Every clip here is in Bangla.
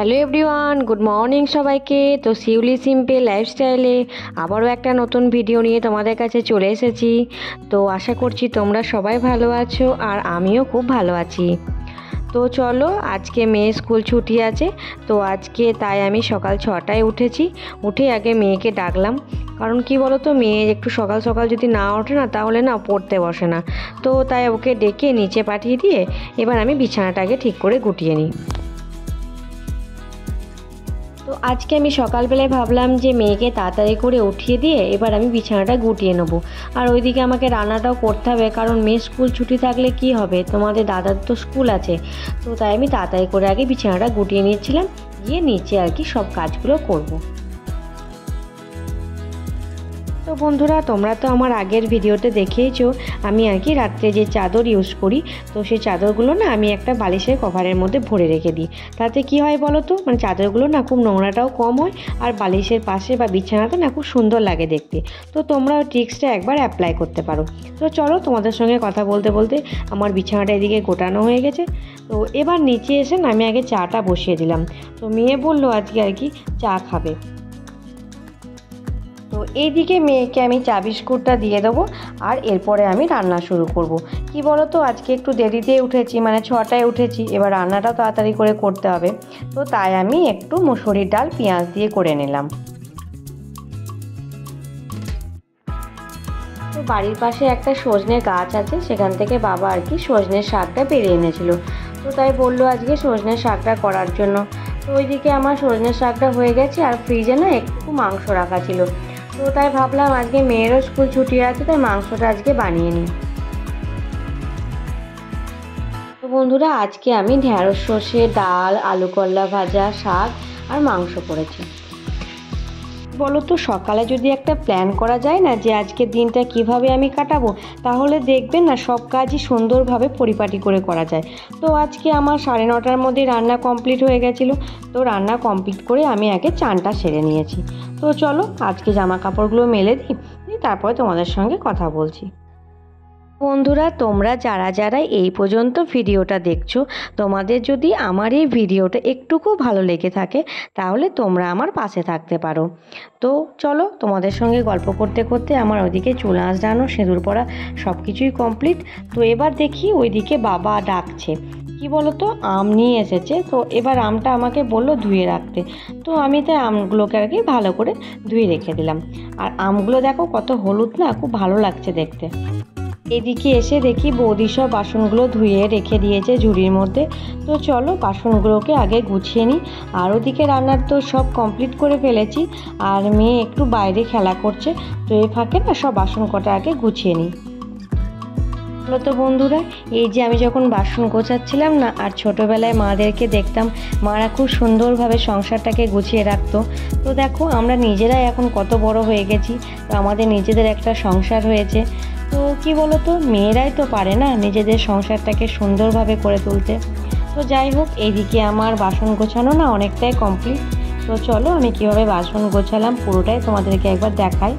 হ্যালো এভরিওয়ান, গুড মর্নিং সবাইকে। তো শিউলি সিম্পল লাইফস্টাইলে আবারও একটা নতুন ভিডিও নিয়ে তোমাদের কাছে চলে এসেছি। তো আশা করছি তোমরা সবাই ভালো আছো আর আমিও খুব ভালো আছি। তো চলো, আজকে মেয়ের স্কুল ছুটি আছে, তো আজকে তাই আমি সকাল 6টায় উঠেছি। উঠে আগে মেয়েকে ডাকলাম, কারণ কি বলো তো, মেয়ে একটু সকাল সকাল যদি না ওঠে না তাহলে না পড়তে বসে না। তো তাই ওকে ডেকে নিচে পাঠিয়ে দিয়ে এবার আমি বিছানাটাকে ঠিক করে গুটিয়ে নিই। তো আজকে আমি সকালবেলায় ভাবলাম যে মেয়েকে তাড়াতাড়ি করে উঠিয়ে দিয়ে এবার আমি বিছানাটা গুটিয়ে নেবো। আর ওইদিকে আমাকে রান্নাটাও করতে হবে, কারণ মেয়ের স্কুল ছুটি থাকলে কি হবে, তোমাদের দাদার তো স্কুল আছে। তো তাই আমি তাড়াতাড়ি করে আগে বিছানাটা গুটিয়ে নিচ্ছিলাম, গিয়ে নিচে আর কি সব কাজগুলো করবো। তো বন্ধুরা, তোমরা তো আমার আগের ভিডিওতে দেখেইছো আমি আর কি রাত্রে যে চাদর ইউজ করি, তো সেই চাদরগুলো না আমি একটা বালিশের কভারের মধ্যে ভরে রেখে দিই। তাতে কি হয় বলো তো, মানে চাদরগুলো না খুব নোংরাটাও কম হয় আর বালিশের পাশে বা বিছানাতে না খুব সুন্দর লাগে দেখতে। তো তোমরা ওই ট্রিক্সটা একবার অ্যাপ্লাই করতে পারো। তো চলো, তোমাদের সঙ্গে কথা বলতে বলতে আমার বিছানাটা এদিকে গোটানো হয়ে গেছে। তো এবার নিচে এসে না আমি আগে চাটা বসিয়ে দিলাম। তো মেয়ে বললো আজকে আর কি চা খাবে। তো এইদিকে মেয়েকে আমি চা বিস্কুটটা দিয়ে দেবো আর এরপরে আমি রান্না শুরু করব। কি বলো তো, আজকে একটু দেরিতে উঠেছি, মানে 6টায় উঠেছি, এবার রান্নাটাও তাড়াতাড়ি করে করতে হবে। তো তাই আমি একটু মুসুরির ডাল পেঁয়াজ দিয়ে করে নিলাম। তো বাড়ির পাশে একটা সজনে গাছ আছে, সেখান থেকে বাবা আর কি সজনের শাকটা পেড়ে এনেছিল। তো তাই বললো আজকে সজনের শাকটা করার জন্য। তো ওইদিকে আমার সজনের শাকটা হয়ে গেছে আর ফ্রিজে না একটু মাংস রাখা ছিল। তো তাই ভাবলাম আজকে মেয়েরও স্কুল ছুটি আছে, তাই মাংসটা আজকে বানিয়ে নিই। তো বন্ধুরা, আজকে আমি ঢ্যাঁড়স সর্ষে ডাল, আলু করলা ভাজা, শাক আর মাংস করেছি। বলো তো, সকালে যদি একটা প্ল্যান করা যায় না যে আজকের দিনটা কিভাবে আমি কাটাবো, তাহলে দেখবেন না সব কাজই সুন্দরভাবে পরিপাটি করে করা যায়। তো আজকে আমার 9:30টার মধ্যে রান্না কমপ্লিট হয়ে গেছিলো। তো রান্না কমপ্লিট করে আমি আগে চানটা সেরে নিয়েছি। তো চলো, আজকে জামা কাপড়গুলো মেলে দিই, তারপরে তোমাদের সঙ্গে কথা বলছি। বন্ধুরা, তোমরা যারা যারা এই পর্যন্ত ভিডিওটা দেখছো, তোমাদের যদি আমার এই ভিডিওটা একটুকু ভালো লেগে থাকে তাহলে তোমরা আমার পাশে থাকতে পারো। তো চলো, তোমাদের সঙ্গে গল্প করতে করতে আমার ওইদিকে চুল আঁচড়ানো, সিঁদুর পরা সব কিছুই কমপ্লিট। তো এবার দেখি ওইদিকে বাবা ডাকছে। কি বলো তো, আম নিয়ে এসেছে। তো এবার আমটা আমাকে বললো ধুয়ে রাখতে। তো আমি তাই আমগুলোকে আর কি ভালো করে ধুয়ে রেখে দিলাম। আর আমগুলো দেখো কত হলুদ না, খুব ভালো লাগছে দেখতে। এদিকে এসে দেখি বৌদি সব বাসনগুলো ধুয়ে রেখে দিয়েছে ঝুড়ির মধ্যে। তো চলো, বাসনগুলোকে আগে গুছিয়ে নিই। আর ওদিকে রান্নার তো সব কমপ্লিট করে ফেলেছি, আর মেয়ে একটু বাইরে খেলা করছে। তো এই ফাঁকে না সব বাসন কটা আগে গুছিয়ে নিই। তো বন্ধুরা, এই যে আমি যখন বাসন গোছাচ্ছিলাম না, আর ছোটোবেলায় মাদেরকে দেখতাম মারা খুব সুন্দরভাবে সংসারটাকে গুছিয়ে রাখতো। তো দেখো, আমরা নিজেরাই এখন কত বড় হয়ে গেছি, তো আমাদের নিজেদের একটা সংসার হয়েছে। তো কি বলো তো, মেয়েরাই তো পারে না নিজেদের সংসারটাকে সুন্দরভাবে করে তুলতে। তো যাই হোক, এইদিকে আমার বাসন গোছানো না অনেকটাই কমপ্লিট। তো চলো, আমি কিভাবে বাসন গোছালাম পুরোটাই তোমাদেরকে একবার দেখাই।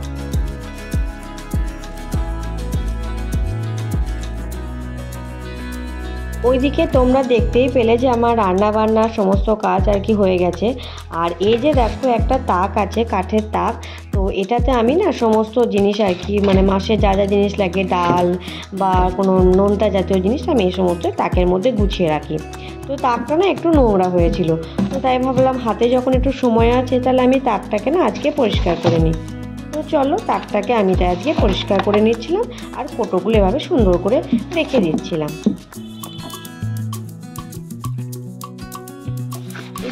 ওইদিকে তোমরা দেখতেই পেলে যে আমার রান্না বান্নার সমস্ত কাজ আর কি হয়ে গেছে। আর এই যে দেখো, একটা তাক আছে, কাঠের তাক। তো এটাতে আমি না সমস্ত জিনিস আর কি, মানে মাসে যা যা জিনিস লাগে, ডাল বা কোনো নোনতা জাতীয় জিনিস আমি এই সমস্ত তাকের মধ্যে গুছিয়ে রাখি। তো তাকটা না একটু নোংরা হয়েছিল, তো তাই ভাবলাম হাতে যখন একটু সময় আছে তাহলে আমি তাকটাকে না আজকে পরিষ্কার করে নিই। তো চলো, তাকটাকে আমি তাই আজকে পরিষ্কার করে নিচ্ছিলাম আর কোটোগুলো এভাবে সুন্দর করে রেখে দিচ্ছিলাম।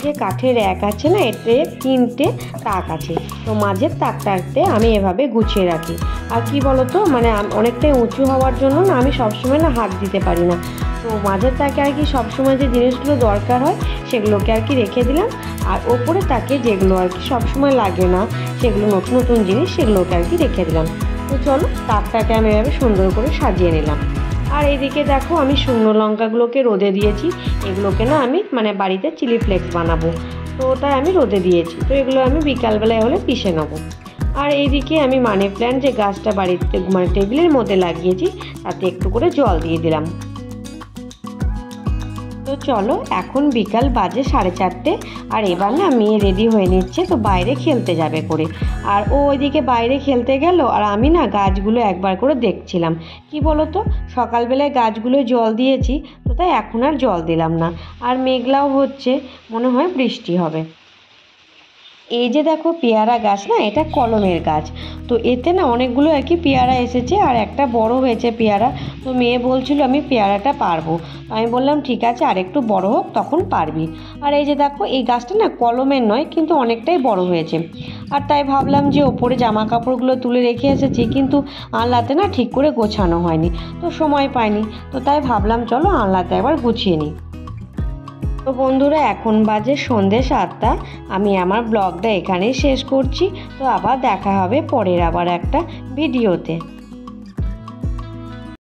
যে কাঠের এক আছে না, এতে 3টে তাক আছে। তো মাঝের তাকটাতে আমি এভাবে গুছিয়ে রাখি। আর কি বলতো, মানে অনেকটাই উঁচু হওয়ার জন্য না আমি সবসময় না হাত দিতে পারি না। তো মাঝের তাকে আর কি সবসময় যে জিনিসগুলো দরকার হয় সেগুলোকে আর কি রেখে দিলাম। আর ওপরে তাকে যেগুলো আর কি সবসময় লাগে না, সেগুলো নতুন নতুন জিনিস, সেগুলোকে আর কি রেখে দিলাম। তো চলো, তাকটাকে আমি এভাবে সুন্দর করে সাজিয়ে নিলাম। আর এইদিকে দেখো, আমি শুকনো লঙ্কাগুলোকে রোদে দিয়েছি। এগুলোকে না আমি মানে বাড়িতে চিলি ফ্লেক্স বানাবো, তো তাই আমি রোদে দিয়েছি। তো এগুলো আমি বিকালবেলায় হলে পিষে নেবো। আর এইদিকে আমি মানি প্ল্যান্ট যে গাছটা বাড়িতে মানে টেবিলের মধ্যে লাগিয়েছি, তাতে একটু করে জল দিয়ে দিলাম। তো তো চলো, এখন বিকাল বাজে 4:30 আর এবার না মেয়ে রেডি হয়ে নিচ্ছে, তো বাইরে খেলতে যাবে করে। আর ও ওইদিকে বাইরে খেলতে গেল আর আমি না গাছগুলো একবার করে দেখছিলাম। কি বলো তো, সকালবেলায় গাছগুলো জল দিয়েছি, তো তাই এখন আর জল দিলাম না। আর মেঘলাও হচ্ছে, মনে হয় বৃষ্টি হবে। এই যে দেখো পেয়ারা গাছ না, এটা কলমের গাছ। তো এতে না অনেকগুলো আর কি পেয়ারা এসেছে, আর একটা বড় হয়েছে পেয়ারা। তো মেয়ে বলছিল আমি পেয়ারাটা পারবো, তো আমি বললাম ঠিক আছে, আর একটু বড় হোক তখন পারবি। আর এই যে দেখো এই গাছটা না কলমের নয়, কিন্তু অনেকটাই বড় হয়েছে। আর তাই ভাবলাম যে ওপরে জামা কাপড়গুলো তুলে রেখে এসেছি, কিন্তু আনলাতে না ঠিক করে গোছানো হয়নি, তো সময় পাইনি। তো তাই ভাবলাম চলো আনলাতে একবার গুছিয়ে নিই। তো বন্ধুরা, এখন বাজে সন্ধ্যে 7টা। আমি আমার ব্লগটা এখানেই শেষ করছি। তো আবার দেখা হবে পরের আবার একটা ভিডিওতে।